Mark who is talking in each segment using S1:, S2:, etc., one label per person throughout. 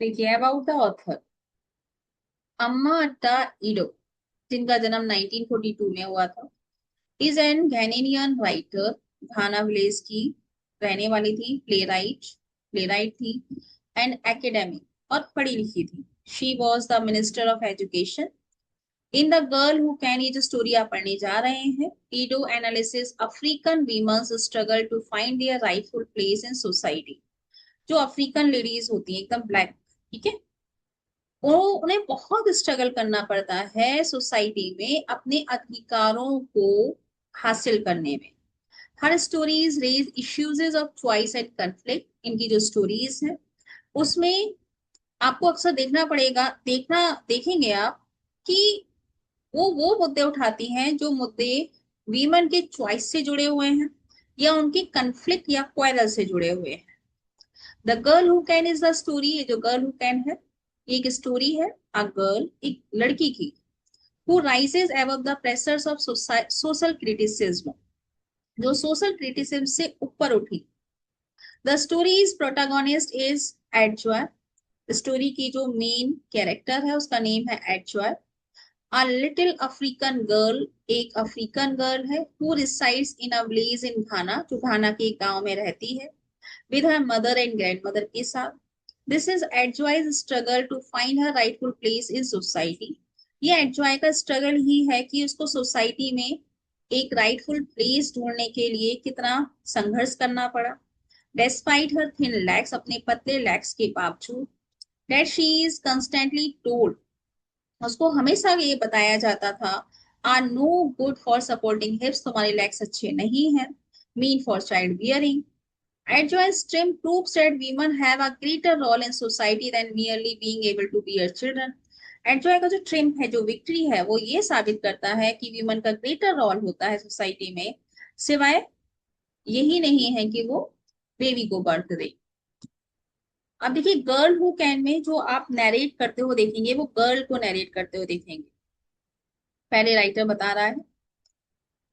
S1: देखिए about the author, अम्मा अट्टा इडो, जिनका जन्म 1942 में हुआ था, is an Ghanaian writer. Ghana village की रहने वाली थी, प्लेराइट थी एंड एकेडमिक, और पढ़ी लिखी थी। She was the minister of education. In the girl who can, ये जो स्टोरी आप पढ़ने जा रहे हैं, Aidoo analysis African women's struggle to find their rightful place in society. जो अफ्रीकन लेडीज होती हैं एकदम ब्लैक, ठीक है, वो उन्हें बहुत स्ट्रगल करना पड़ता है सोसाइटी में अपने अधिकारों को हासिल करने में। हर stories raise issues of choice and conflict. इनकी जो स्टोरीज है उसमें आपको अक्सर देखना पड़ेगा, देखेंगे आप कि वो मुद्दे उठाती हैं जो मुद्दे वीमन के चॉइस से जुड़े हुए हैं या उनके कंफ्लिक्ट या क्वेरल से जुड़े हुए हैं। The girl who can is the story. ये जो गर्ल हु कैन है, ये एक स्टोरी है, अ गर्ल, एक लड़की की, who rises above the pressures of social criticism, जो सोशल क्रिटिसिज्म से ऊपर उठी। The story's protagonist is Adjoa. Story की जो मेन कैरेक्टर है उसका नेम है Adjoa. A little African girl, एक अफ्रीकन गर्ल है, who resides in a village in Ghana, जो घाना के एक गांव में रहती है, with her mother and grandmother के साथ। This is Adjoy's struggle to find her rightful place in society। ये एडजॉय का स्ट्रगल ही है कि उसको सोसाइटी में एक राइटफुल प्लेस ढूंढने के लिए कितना संघर्ष करना पड़ा। Despite her thin legs, अपने पतले लेग्स के बावजूद, that she is constantly told, उसको हमेशा ये बताया जाता था, are no good for supporting hips, तुम्हारे लेग्स अच्छे नहीं है, mean for child bearing. Adjoi's trim proves that women have a greater role in society than merely being able to bear children। एडजॉय का जो ट्रिम है, जो विक्ट्री है, वो ये साबित करता है कि वीमन का ग्रेटर रोल होता है सोसाइटी में, सिवाय यही नहीं है कि वो बेबी को बर्थ दे। अब देखिए गर्ल हु कैन में जो आप नरेट करते हो देखेंगे, वो गर्ल को नरेट करते हुए देखेंगे। पहले राइटर बता रहा है,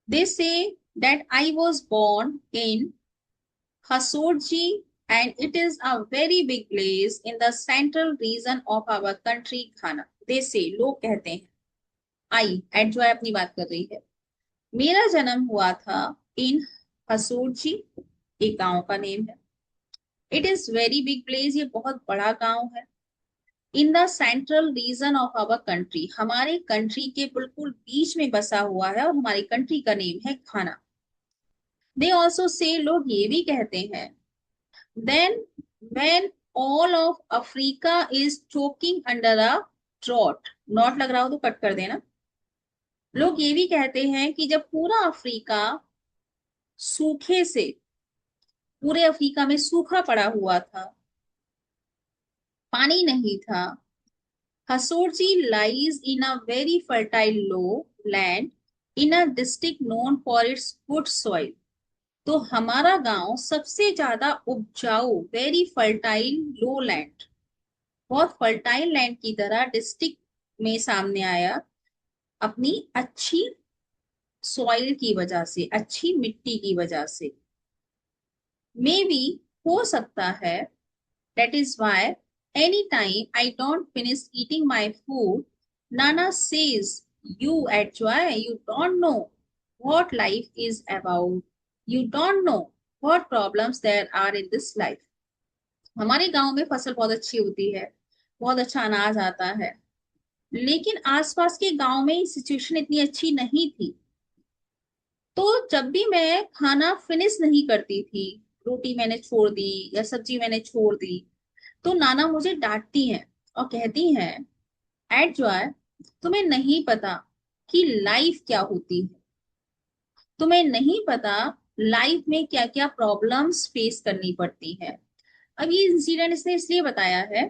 S1: they say that I was born in Hasorji, and it is a very big place in the central region of our country, Ghana। They say, लोग कहते हैं, आई एडजॉय अपनी बात कर रही है, मेरा जन्म हुआ था इन हसोरजी, एक गांव का नेम है। It is very big place, ये बहुत बड़ा गांव है। In the central region of our country, हमारे कंट्री के बिल्कुल बीच में बसा हुआ है, और हमारी कंट्री का नेम है घाना। दे ऑल्सो से, लोग ये भी कहते हैं, then when all of Africa is choking under a drought, not लग रहा हो तो कट कर देना। लोग ये भी कहते हैं कि जब पूरा अफ्रीका सूखे से, पूरे अफ्रीका में सूखा पड़ा हुआ था, पानी नहीं था। हसोरजी lies in a very fertile low land in a district known for its good soil। तो हमारा गांव सबसे ज्यादा उपजाऊ, वेरी फर्टाइल लो लैंड, बहुत फर्टाइल लैंड की तरह डिस्ट्रिक्ट में सामने आया, अपनी अच्छी सॉइल की वजह से, अच्छी मिट्टी की वजह से। मे बी, हो सकता है, that is why any time I don't finish eating my food, Nana says, you enjoy, you don't know what life is about, you don't know what problems there are in this life। हमारे गांव में फसल बहुत अच्छी होती है, बहुत अच्छा अनाज आता है, लेकिन आसपास के गांव में सिचुएशन इतनी अच्छी नहीं थी। तो जब भी मैं खाना फिनिश नहीं करती थी, रोटी मैंने छोड़ दी या सब्जी मैंने छोड़ दी, तो नाना मुझे डांटती हैं और कहती हैं, एट जॉय, तुम्हें नहीं पता कि लाइफ क्या होती है, तुम्हें नहीं पता लाइफ में क्या क्या प्रॉब्लम्स फेस करनी पड़ती है। अब ये इंसिडेंट इसने इसलिए बताया है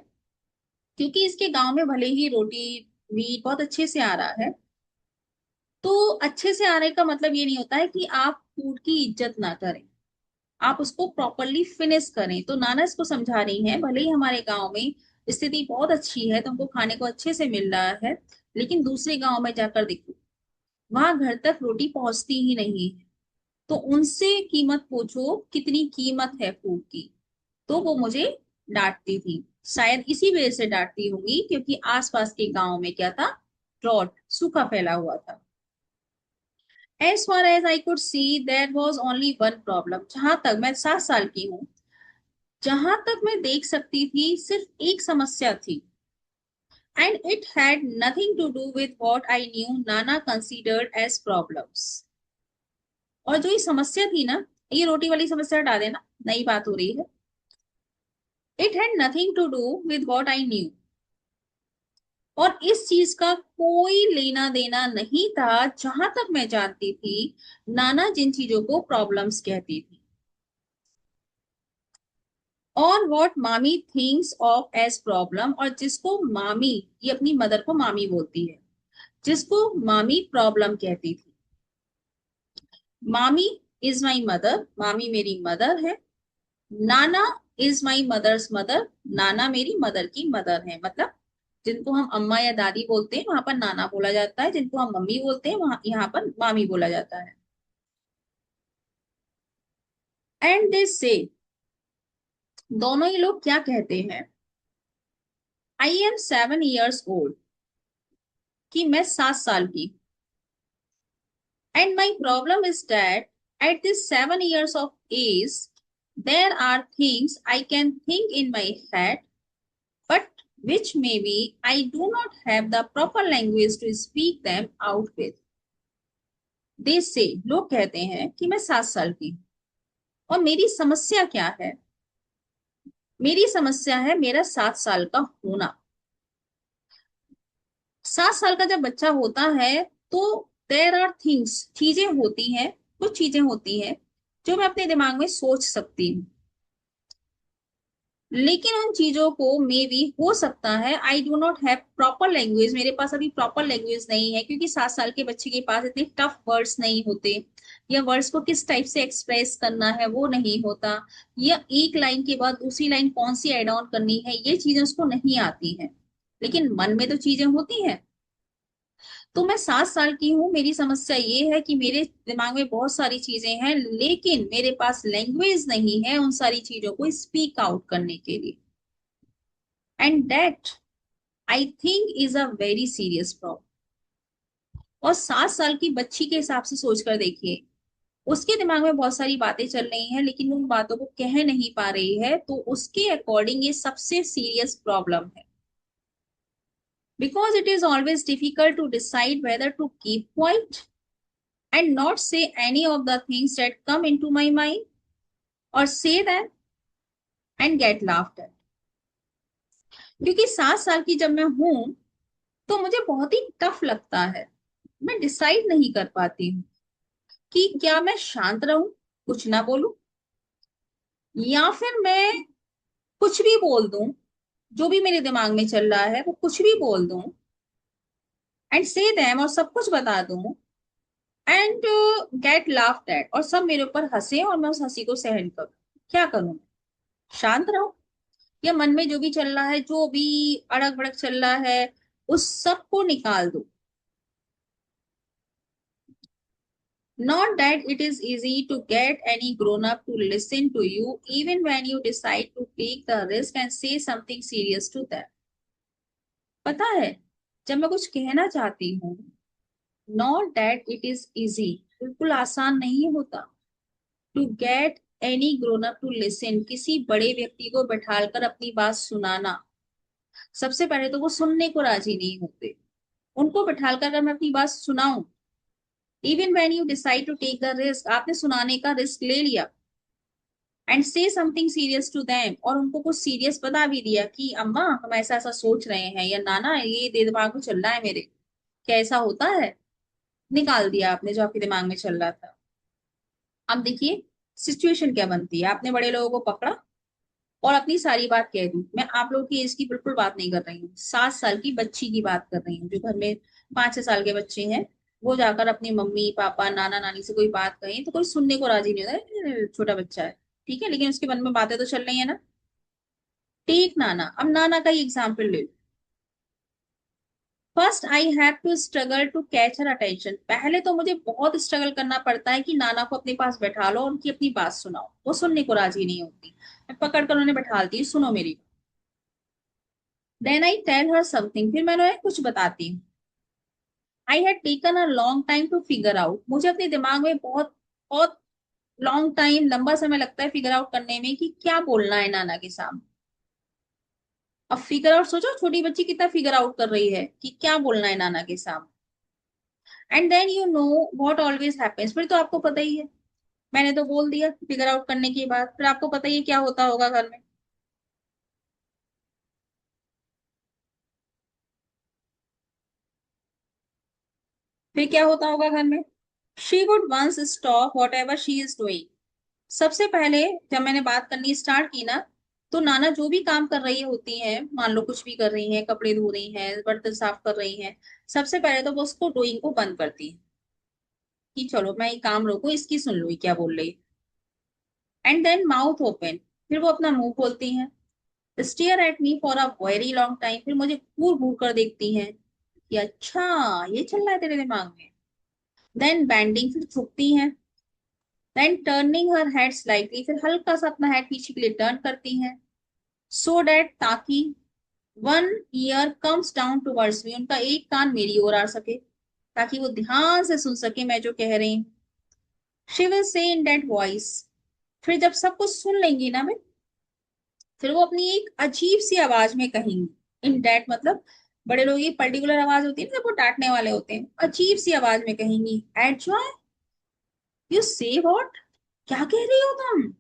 S1: क्योंकि इसके गांव में भले ही रोटी मीट बहुत अच्छे से आ रहा है, तो अच्छे से आने का मतलब ये नहीं होता है कि आप फूड की इज्जत ना करें, आप उसको प्रॉपरली फिनिश करें। तो नाना इसको समझा रही हैं, भले ही हमारे गांव में स्थिति बहुत अच्छी है, तुमको खाने को अच्छे से मिल रहा है, लेकिन दूसरे गांव में जाकर देखो, वहां घर तक रोटी पहुंचती ही नहीं है। तो उनसे कीमत पूछो, कितनी कीमत है फूड की। तो वो मुझे डांटती थी। शायद इसी वजह से डांटती होंगी, क्योंकि आसपास के गांव में क्या था, ड्रॉट, सूखा फैला हुआ था। As far as I could see, there was only one problem. जहां तक मैं 7 साल की हूँ, जहां तक मैं देख सकती थी, सिर्फ एक समस्या थी। And it had nothing to do with what I knew Nana considered as problems. और जो ये समस्या थी ना, ये रोटी वाली समस्या हटा देना, नई बात हो रही है। It had nothing to do with what I knew. और इस चीज का कोई लेना देना नहीं था, जहां तक मैं जानती थी, नाना जिन चीजों को प्रॉब्लम्स कहती थी, और व्हाट मामी थिंक्स ऑफ एज प्रॉब्लम, और जिसको मामी, ये अपनी मदर को मामी बोलती है, जिसको मामी प्रॉब्लम कहती थी। मामी इज माई मदर, मामी मेरी मदर है। नाना इज माई मदर्स मदर, नाना मेरी मदर की मदर है। मतलब जिनको हम अम्मा या दादी बोलते हैं वहां पर नाना बोला जाता है, जिनको हम मम्मी बोलते हैं वहां यहाँ पर मामी बोला जाता है। एंड दे से, दोनों ही लोग क्या कहते हैं, आई एम 7 years ओल्ड, कि मैं 7 साल की। And my problem is that at this 7 years of age there are things I can think in my head, but which maybe I do not have the proper language to speak them out with. They say, लोग कहते हैं कि मैं 7 साल की हूं, और मेरी समस्या क्या है, मेरी समस्या है मेरा 7 साल का होना। 7 साल का जब बच्चा होता है तो देर आर थिंग्स, चीजें होती हैं, कुछ चीजें होती हैं जो मैं अपने दिमाग में सोच सकती हूँ, लेकिन उन चीजों को मे बी हो सकता है I do not have proper language, मेरे पास अभी प्रॉपर लैंग्वेज नहीं है, क्योंकि 7 साल के बच्चे के पास इतने टफ वर्ड्स नहीं होते, या वर्ड्स को किस टाइप से एक्सप्रेस करना है वो नहीं होता, या एक लाइन के बाद दूसरी लाइन कौन सी एड ऑन करनी है, ये चीजें उसको नहीं आती हैं। लेकिन मन में तो चीजें होती हैं। तो मैं 7 साल की हूँ, मेरी समस्या ये है कि मेरे दिमाग में बहुत सारी चीजें हैं, लेकिन मेरे पास लैंग्वेज नहीं है उन सारी चीजों को स्पीक आउट करने के लिए। And that I think is a very serious problem. और 7 साल की बच्ची के हिसाब से सोचकर देखिए, उसके दिमाग में बहुत सारी बातें चल रही हैं, लेकिन वो उन बातों को कह नहीं पा रही है, तो उसके अकॉर्डिंग ये सबसे सीरियस प्रॉब्लम है। Because it is always difficult to decide whether to keep quiet and not say any of the things that come into my mind, or say them and get laughed at. क्योंकि 7 साल की जब मैं हूं तो मुझे बहुत ही टफ लगता है, मैं डिसाइड नहीं कर पाती हूँ कि क्या मैं शांत रहूं, कुछ ना बोलूं, या फिर मैं कुछ भी बोल दूं, जो भी मेरे दिमाग में चल रहा है वो कुछ भी बोल दूं, एंड से देम, और सब कुछ बता दूं, एंड गेट लाफ्ड एट, और सब मेरे ऊपर हंसे और मैं उस हंसी को सहन करूं। क्या करूं, शांत रहूं, या मन में जो भी चल रहा है, जो भी अड़क भड़क चल रहा है, उस सब को निकाल दो। Not that it is easy to get any grown up to listen to you even when you decide to take the risk and say something serious to them. पता है, जब मैं कुछ कहना चाहती हूँ, not that it is easy, बिल्कुल आसान नहीं होता, to get any grown up to listen, किसी बड़े व्यक्ति को बैठालकर अपनी बात सुनाना। सबसे पहले तो वो सुनने को राजी नहीं होते, उनको बैठालकर अगर मैं अपनी बात सुनाऊं, even when you decide to take the risk, आपने सुनाने का रिस्क ले लिया, एंड से समथिंग सीरियस टू देम, और उनको कुछ सीरियस बता भी दिया कि अम्मा हम ऐसा ऐसा सोच रहे हैं, या नाना ये दिमाग में चल रहा है मेरे, क्या ऐसा होता है, निकाल दिया आपने जो आपके दिमाग में चल रहा था। अब देखिए सिचुएशन क्या बनती है, आपने बड़े लोगों को पकड़ा और अपनी सारी बात कह दी। मैं आप लोगों की एज की बिल्कुल बात नहीं कर रही हूँ, 7 साल की बच्ची की बात कर रही हूँ, जो घर में 5-6 साल के बच्चे हैं, वो जाकर अपनी मम्मी पापा नाना नानी से कोई बात कहें तो कोई सुनने को राजी नहीं होता है, छोटा बच्चा है, ठीक है, लेकिन उसके मन में बातें तो चल रही है ना। टेक नाना, अब नाना का ही एग्जाम्पल ले लो। First I have to struggle to catch her attention, पहले तो मुझे बहुत स्ट्रगल करना पड़ता है कि नाना को अपने पास बैठा लो और उनकी अपनी बात सुनाओ, वो सुनने को राजी नहीं होती, मैं पकड़ कर उन्हें बैठालती हूँ, सुनो मेरी। Then I tell her something, फिर मैंने उन्हें कुछ बताती हूँ। I had taken a long time to figure out, मुझे अपने दिमाग में बहुत बहुत लॉन्ग टाइम, लंबा समय लगता है फिगर आउट करने में कि क्या बोलना है नाना के सामने। अब फिगर आउट सोचो, छोटी बच्ची कितना फिगर आउट कर रही है कि क्या बोलना है नाना के सामने। And then you know what always happens, फिर तो आपको पता ही है, मैंने तो बोल दिया फिगर आउट करने के बाद, फिर आपको पता ही है क्या होता होगा घर में। फिर क्या होता होगा घर में? She would once stop whatever she is doing. सबसे पहले जब मैंने बात करनी स्टार्ट की ना, तो नाना जो भी काम कर रही होती हैं, मान लो कुछ भी कर रही हैं, कपड़े धो रही हैं, बर्तन साफ कर रही हैं, सबसे पहले तो वो उसको डूइंग को बंद करती है कि चलो मैं ये काम रोको, इसकी सुन लो ये क्या बोल रही। एंड देन माउथ ओपन, फिर वो अपना मुंह खोलती हैं। Stare at me for a very long time, फिर मुझे घूर घूर कर देखती हैं कि अच्छा ये चल रहा है तेरे दिमाग में। देन बैंडिंग, फिर झुकती हैं। Then turning her head slightly, फिर हल्का सा अपना हेड पीछे के लिए टर्न करती हैं। सो डैट, ताकि one year comes down towards me, उनका एक कान मेरी ओर आ सके, ताकि वो ध्यान से सुन सके मैं जो कह रही हूँ। She will say in that voice, फिर जब सब कुछ सुन लेंगी ना मैं, फिर वो अपनी एक अजीब सी आवाज में कहेंगी। इन दैट मतलब बड़े लोग, ये पर्टिकुलर आवाज होती है ना जब वो डांटने वाले होते हैं, अजीब सी आवाज में कहेंगी, एट जॉय यू से व्हाट, क्या कह रही हो तुम।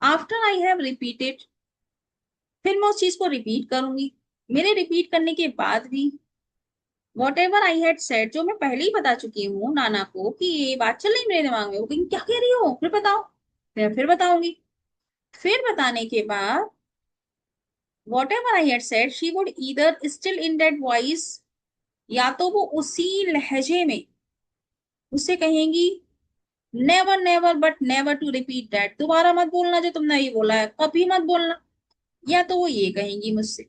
S1: आफ्टर आई हैव रिपीटेड, फिर मैं उस चीज को रिपीट करूंगी। मेरे रिपीट करने के बाद भी what ever I had said, जो मैं पहले ही बता चुकी हूँ नाना को कि ये बात चल रही मेरे दिमाग में, वो कहीं क्या कह रही हो, फिर बताओ। फिर बताऊंगी। फिर बताने के बाद whatever I had said she would either still in that voice, या तो वो उसी लहजे में उससे कहेंगी, never never but never to repeat that, दोबारा मत बोलना जो तुमने ये बोला है, कभी मत बोलना। या तो वो ये कहेंगी मुझसे,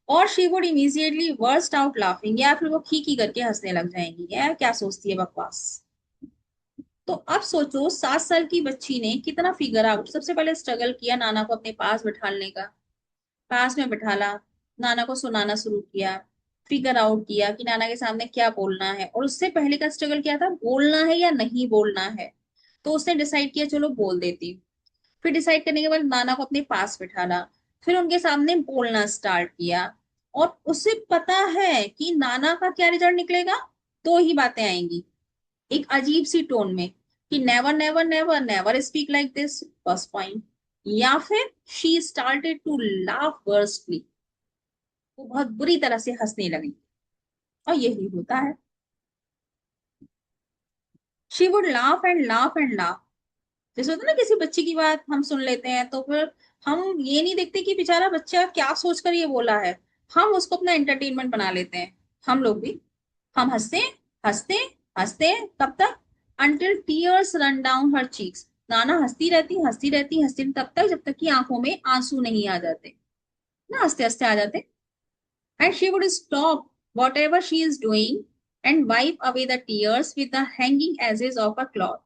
S1: और she would immediately worst out laughing, या फिर वो खी करके हंसने लग जाएंगी, यार क्या सोचती है बकवास। तो अब सोचो 7 साल की बच्ची ने कितना फिगर आउट, सबसे पहले स्ट्रगल किया नाना को अपने पास बिठाने का, पास में बिठाला, नाना को सुनाना शुरू किया, फिगर आउट किया कि नाना के सामने क्या बोलना है, और उससे पहले का स्ट्रगल क्या था, बोलना है या नहीं बोलना है। तो उसने डिसाइड किया चलो बोल देती हूँ। फिर डिसाइड करने के बाद नाना को अपने पास बिठाना, फिर उनके सामने बोलना स्टार्ट किया, और उसे पता है कि नाना का क्या रिजल्ट निकलेगा, दो ही बातें आएंगी एक अजीब सी टोन में कि never never never never speak like this, first point. या फिर she started to laugh worstly, वो बहुत बुरी तरह से हंसने लगी। और यही होता है, she would laugh and laugh and laugh. जैसे होता है ना, किसी बच्चे की बात हम सुन लेते हैं तो फिर हम ये नहीं देखते कि बेचारा बच्चा क्या सोचकर ये बोला है, हम उसको अपना एंटरटेनमेंट बना लेते हैं। हम लोग भी, हम हंसते हंसते हंसते, कब तक, until tears run down her cheeks, नाना हंसती रहती हंसती रहती हंसती तब तक जब तक कि आंखों में आंसू नहीं आ जाते, ना हंसते हंसते आ जाते। And she would stop whatever she is doing and wipe away the tears with the hanging edges of a cloth,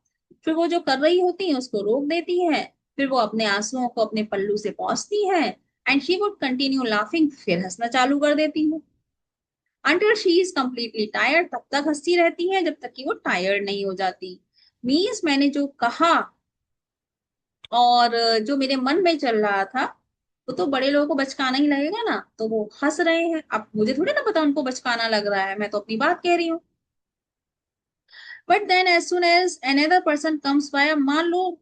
S1: फिर वो जो कर रही होती है उसको रोक देती है, फिर वो अपने आंसुओं को अपने पल्लू से पहुंचती है, and she would continue laughing, फिर हंसना चालू कर देती है। Until she is completely tired, तब तक हंसती रहती है जब तक कि वो टायर्ड नहीं हो जाती। मीन्स मैंने जो कहा और जो मेरे मन में चल रहा था, वो तो बड़े लोगों को बचकाना ही लगेगा ना, तो वो हंस रहे हैं, अब मुझे थोड़ी ना पता उनको बचकाना लग रहा है, मैं तो अपनी बात कह रही हूँ। But then as soon as another person comes by, मान लो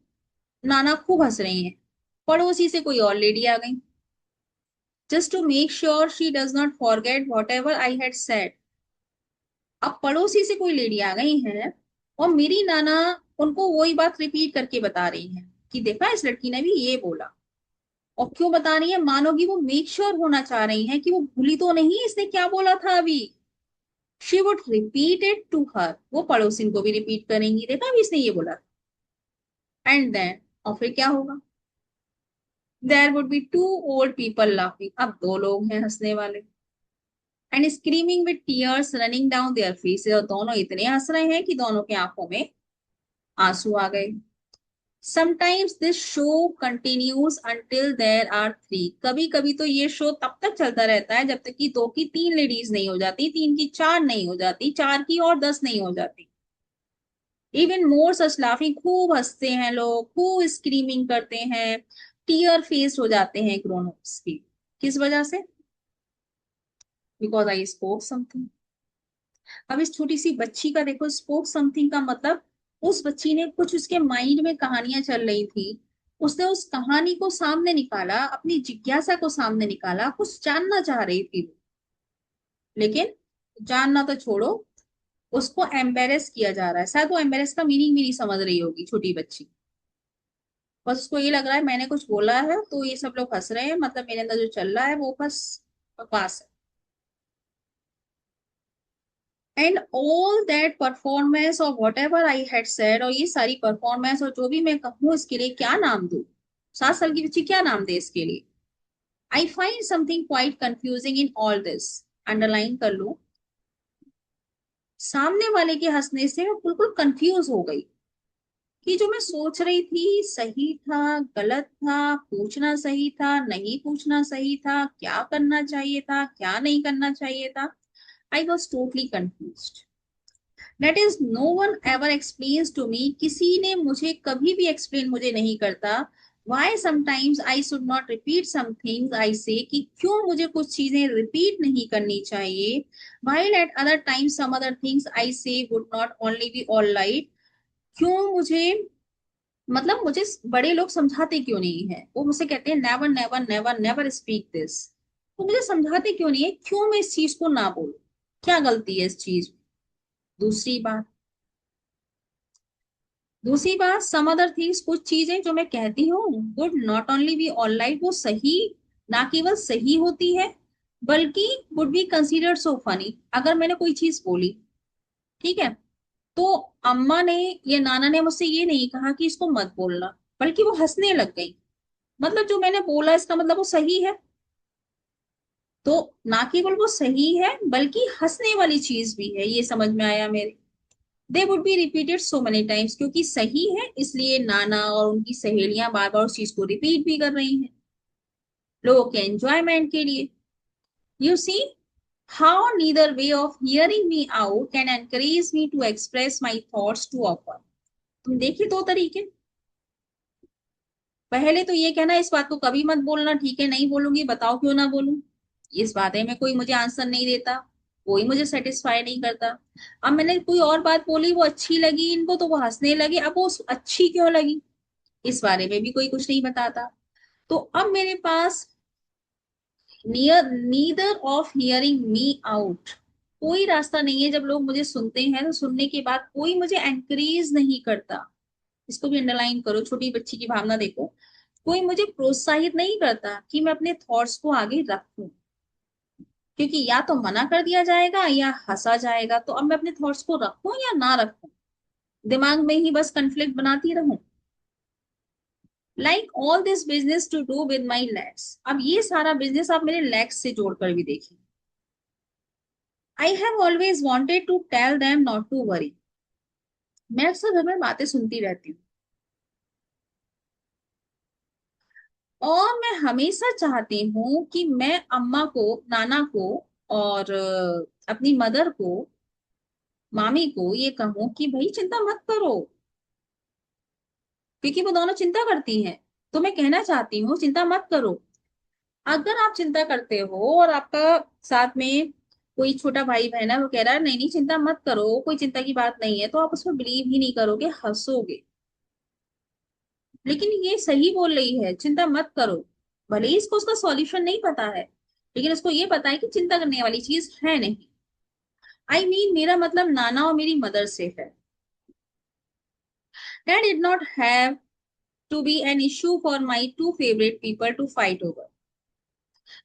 S1: नाना खूब हंस रही हैं, पड़ोसी से कोई और लेडी आ गई, just to make sure she does not forget whatever I had said. अब पड़ोसी से कोई लेडी आ गई है, और मेरी नाना उनको वही बात रिपीट करके बता रही है कि देखा इस लड़की ने भी ये बोला। और क्यों बता रही है, मानोगी वो मेक श्योर होना चाह रही है कि वो भूली तो नहीं इसने क्या बोला था अभी। She would repeat it to her, वो पड़ोसिन को भी रिपीट करेंगी, देखा अभी इसने ये बोला। एंड देन, और फिर क्या होगा, there would be two old people laughing, अब दो लोग हैं हंसने वाले, and screaming with tears running down their faces, और दोनों इतने हंस रहे हैं कि दोनों की आंखों में आंसू आ गए। Sometimes this show continues until there are three, कभी कभी तो ये शो तब तक चलता रहता है जब तक कि दो की तीन लेडीज नहीं हो जाती, तीन की चार नहीं हो जाती, चार की और 10 नहीं हो जाती। इवन मोर सच लाफिंग, खूब हंसते हैं लोग, खूब स्क्रीमिंग करते हैं, टीयर फेस हो जाते हैं ग्रोन अप्स भी। किस वजह से? Because I spoke something. अब इस छोटी सी बच्ची का देखो, स्पोक समथिंग का मतलब उस बच्ची ने कुछ, उसके माइंड में कहानियां चल रही थी, उसने उस कहानी को सामने निकाला, अपनी जिज्ञासा को सामने निकाला, कुछ जानना चाह रही थी। लेकिन जानना तो छोड़ो, उसको एम्बेरेस किया जा रहा है। शायद वो एम्बेरेस का मीनिंग भी नहीं समझ रही होगी छोटी बच्ची। बस उसको ये लग रहा है मैंने कुछ बोला है तो ये सब लोग हंस रहे हैं, मतलब मेरे अंदर जो चल रहा है वो बस बकवास है। एंड ऑल दैट परफॉर्मेंस और what ever I had said, और ये सारी परफॉर्मेंस और जो भी मैं कहूँ, इसके लिए क्या नाम दूं? 7 साल की बच्ची क्या नाम दे इसके लिए? I find something quite confusing in all this. Underline कर लो। सामने वाले के हंसने से मैं बिल्कुल कंफ्यूज हो गई कि जो मैं सोच रही थी सही था, गलत था, पूछना सही था, नहीं पूछना सही था, क्या करना चाहिए था, क्या नहीं करना चाहिए था। I was totally confuse. That is no one ever explains to me, किसी ने मुझे कभी भी एक्सप्लेन मुझे नहीं करता। Why sometimes I should not repeat some things I say, कि क्यों मुझे कुछ चीजें रिपीट नहीं करनी चाहिए। While at other times some other things I say would not only be all right. क्यों मुझे, मतलब मुझे बड़े लोग समझाते क्यों नहीं है, वो मुझसे कहते हैं never never never never speak this. तो मुझे समझाते क्यों नहीं है, क्यों मैं इस चीज को ना बोलूं? क्या गलती है इस चीज में? दूसरी बात, सम अदर थिंग्स, कुछ चीजें जो मैं कहती हूँ would not only be all right, वो सही, ना केवल सही होती है, बल्कि would be considered so funny. अगर मैंने कोई चीज बोली, ठीक है, तो अम्मा ने या नाना ने मुझसे ये नहीं कहा कि इसको मत बोलना, बल्कि वो हंसने लग गई। मतलब जो मैंने बोला इसका मतलब वो सही है। तो ना केवल वो सही है बल्कि हंसने वाली चीज भी है, ये समझ में आया मेरे। They would be repeated so many times, क्योंकि सही है इसलिए नाना और उनकी सहेलियां बार बार उस चीज को रिपीट भी कर रही हैं, लोगों के एंजॉयमेंट के लिए। You see how neither way of hearing me out can encourage me to express my thoughts to offer. तुम देखिए दो तरीके। पहले तो ये कहना इस बात को कभी मत बोलना, ठीक है नहीं बोलूंगी, बताओ क्यों ना बोलूं। इस बारे में कोई मुझे आंसर नहीं देता, कोई मुझे सेटिस्फाई नहीं करता। अब मैंने कोई और बात बोली, वो अच्छी लगी इनको तो वो हंसने लगे, अब वो अच्छी क्यों लगी, इस बारे में भी कोई कुछ नहीं बताता। तो अब मेरे पास near neither of hearing me out, कोई रास्ता नहीं है। जब लोग मुझे सुनते हैं तो सुनने के बाद कोई मुझे एनकरेज नहीं करता। इसको भी अंडरलाइन करो, छोटी बच्ची की भावना देखो। कोई मुझे प्रोत्साहित नहीं करता कि मैं अपने थॉट्स को आगे रखूं, क्योंकि या तो मना कर दिया जाएगा या हंसा जाएगा। तो अब मैं अपने थॉट्स को रखूं या ना रखूं, दिमाग में ही बस कन्फ्लिक्ट बनाती रहूं। Like all this business to do with my legs, अब ये सारा बिजनेस आप मेरे लेग्स से जोड़कर भी देखिए। I have always wanted to tell them not to worry, मैं अक्सर घर में बातें सुनती रहती हूँ, और मैं हमेशा चाहती हूँ कि मैं अम्मा को, नाना को, और अपनी मदर को, मामी को ये कहूं कि भाई चिंता मत करो, क्योंकि वो दोनों चिंता करती हैं। तो मैं कहना चाहती हूँ चिंता मत करो। अगर आप चिंता करते हो और आपका साथ में कोई छोटा भाई बहन है, वो कह रहा है नहीं नहीं चिंता मत करो, कोई चिंता की बात नहीं है, तो आप उसमें बिलीव ही नहीं करोगे, हंसोगे। लेकिन ये सही बोल रही है, चिंता मत करो। भले ही इसको उसका सॉल्यूशन नहीं पता है, लेकिन उसको ये पता है कि चिंता करने वाली चीज है नहीं। आई मीन मेरा मतलब नाना और मेरी मदर से है। That did not have to be an issue for my two favourite people to fight over.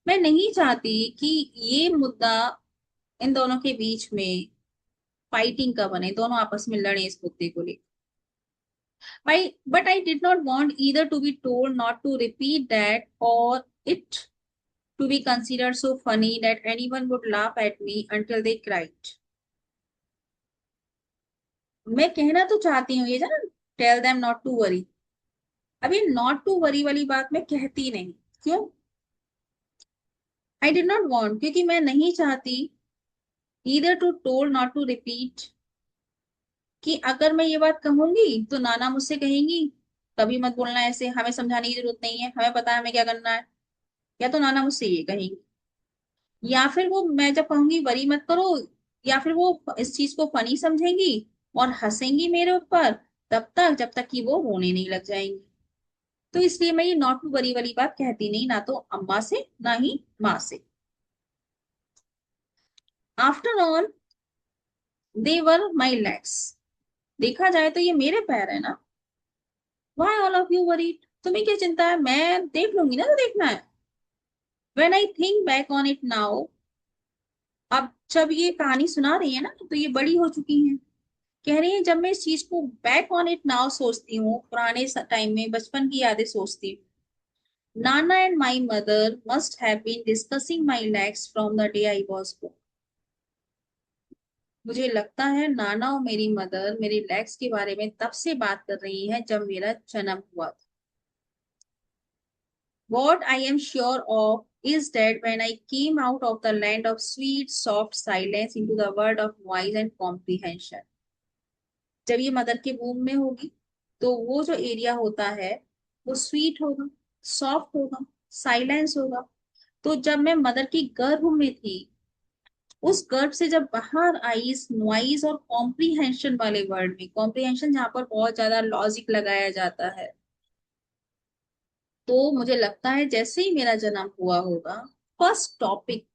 S1: मैं नहीं चाहती कि ये मुद्दा इन दोनों के बीच में फाइटिंग का बने, दोनों आपस में लड़े इस मुद्दे को लेकर। But I did not want either to be told not to repeat that, or it to be considered so funny that anyone would laugh at me until they cried. मैं कहना तो चाहती हूँ ये, जाना, tell them not to worry, अभी not to worry वाली बात मैं कहती नहीं। क्यों? आई डिड नॉट वॉन्ट, क्योंकि मैं नहीं चाहती, either to told not to repeat, कि अगर मैं ये बात कहूंगी तो नाना मुझसे कहेंगी कभी मत बोलना ऐसे, हमें समझाने की जरूरत नहीं है, हमें पता है हमें क्या करना है। या तो नाना मुझसे ये कहेंगी, या फिर वो मैं जब कहूंगी वरी मत करो, या फिर वो इस चीज को फनी समझेंगी और हंसेंगी मेरे ऊपर, तब तक जब तक कि वो रोने नहीं लग जाएंगी। तो इसलिए मैं ये नॉट टू वरी वाली बात कहती नहीं, ना तो अम्मा से ना ही माँ से। After all they were my legs, देखा जाए तो ये मेरे पैर है ना। Why all of you worried, तुम्हें क्या चिंता है, मैं देख लूंगी ना, तो देखना है। When I think back on it now, अब जब ये कहानी सुना रही है ना तो ये बड़ी हो चुकी हैं, कह रही है जब मैं इस चीज को बैक ऑन इट नाउ सोचती हूँ, पुराने टाइम में बचपन की यादें सोचती हूँ, Nana and my mother must have been discussing my legs from the day I was born. मुझे लगता है नाना और मेरी मदर मेरे लेग्स के बारे में तब से बात कर रही हैं जब मेरा जन्म हुआ था। What I am sure of is that when I came out of the land of sweet, soft silence into the world of noise and comprehension, जब ये मदर के वूम में होगी तो वो जो एरिया होता है वो स्वीट होगा, सॉफ्ट होगा, साइलेंस होगा। तो जब मैं मदर की गर्भ में थी, उस गर्भ से जब बाहर आई इस नॉइज और कॉम्प्रीहेंशन वाले वर्ड में, कॉम्प्रीहेंशन जहाँ पर बहुत ज्यादा लॉजिक लगाया जाता है, तो मुझे लगता है जैसे ही मेरा जन्म हुआ होगा, फर्स्ट टॉपिक